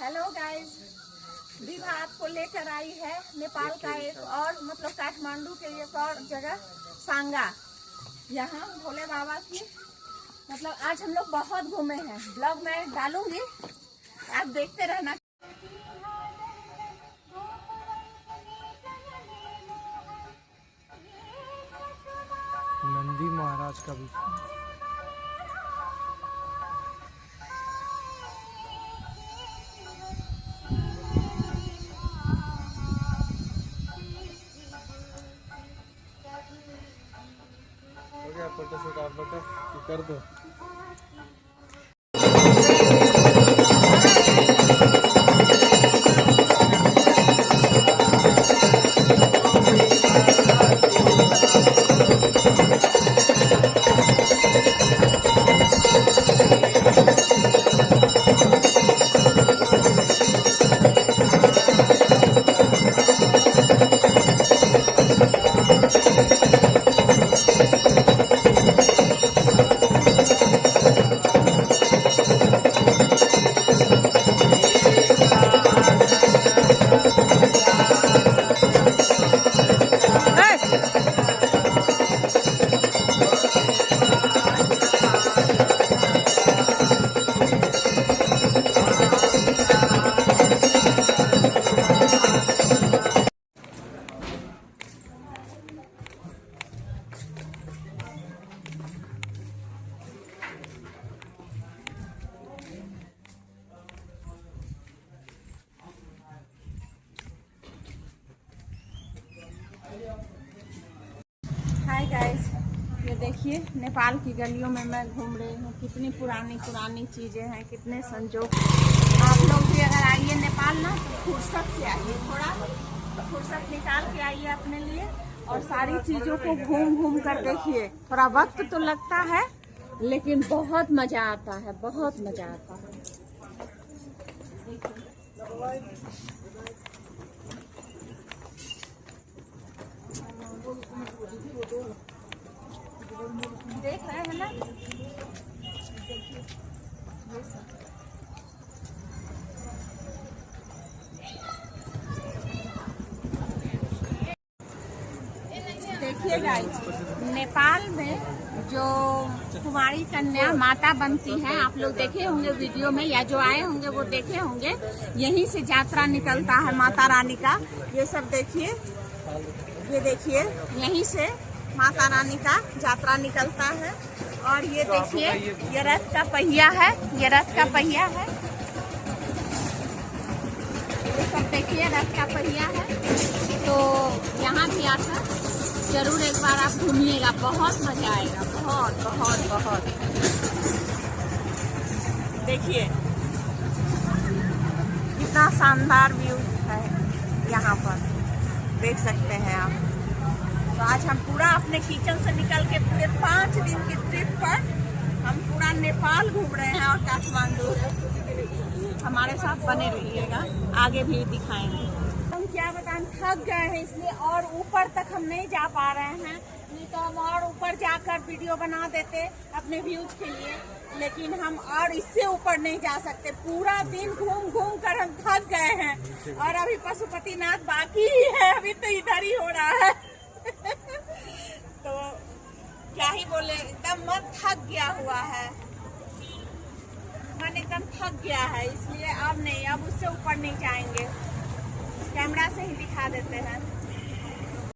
Hello guys, Vibha आपको लेकर आई है नेपाल का एक और मतलब काठमांडू के एक और जगह सांगा। यहाँ भोले बाबा की मतलब आज हम लोग बहुत घूमे हैं। ब्लॉग में डालूंगी, आप देखते रहना। नंदी महाराज का भी हो गया। फोटोशूट आप लोग का कर दो। हाय गाइस, ये देखिए नेपाल की गलियों में मैं घूम रही हूँ। कितनी पुरानी पुरानी चीज़ें हैं, कितने संजोग। आप लोग भी अगर आइए नेपाल ना तो फुर्सत से आइए, थोड़ा फुर्सत निकाल के आइए अपने लिए और सारी चीज़ों को घूम घूम कर देखिए। थोड़ा वक्त तो लगता है लेकिन बहुत मज़ा आता है, बहुत मज़ा आता है। देख रहे हैं ना, देखिए गाइस, नेपाल में जो कुमारी कन्या माता बनती है, आप लोग देखे होंगे वीडियो में या जो आए होंगे वो देखे होंगे। यहीं से यात्रा निकलता है माता रानी का। ये सब देखिए, ये देखिए, यहीं से माता रानी का यात्रा निकलता है। और ये देखिए, ये रथ का पहिया है, ये रथ का पहिया है। ये सब देखिए रथ का पहिया है। तो यहाँ भी आकर जरूर एक बार आप घूमिएगा, बहुत मजा आएगा, बहुत बहुत बहुत। देखिए कितना शानदार व्यू है यहाँ पर, देख सकते हैं आप। तो आज हम पूरा अपने किचन से निकल के पूरे 5 दिन की ट्रिप पर हम पूरा नेपाल घूम रहे हैं और काठमांडू। हमारे साथ बने रहिएगा, आगे भी दिखाएंगे। हम क्या बताएं, थक गए हैं इसलिए और ऊपर तक हम नहीं जा पा रहे हैं। नहीं तो हम और ऊपर जाकर वीडियो बना देते अपने व्यूज के लिए, लेकिन हम और इससे ऊपर नहीं जा सकते। पूरा दिन घूम घूम कर हम थक गए हैं और अभी पशुपतिनाथ बाकी ही है, अभी तो इधर ही हो रहा है। तो क्या ही बोले, एकदम मन थक गया हुआ है, मन एकदम थक गया है। इसलिए अब नहीं, अब उससे ऊपर नहीं जाएंगे, कैमरा से ही दिखा देते हैं।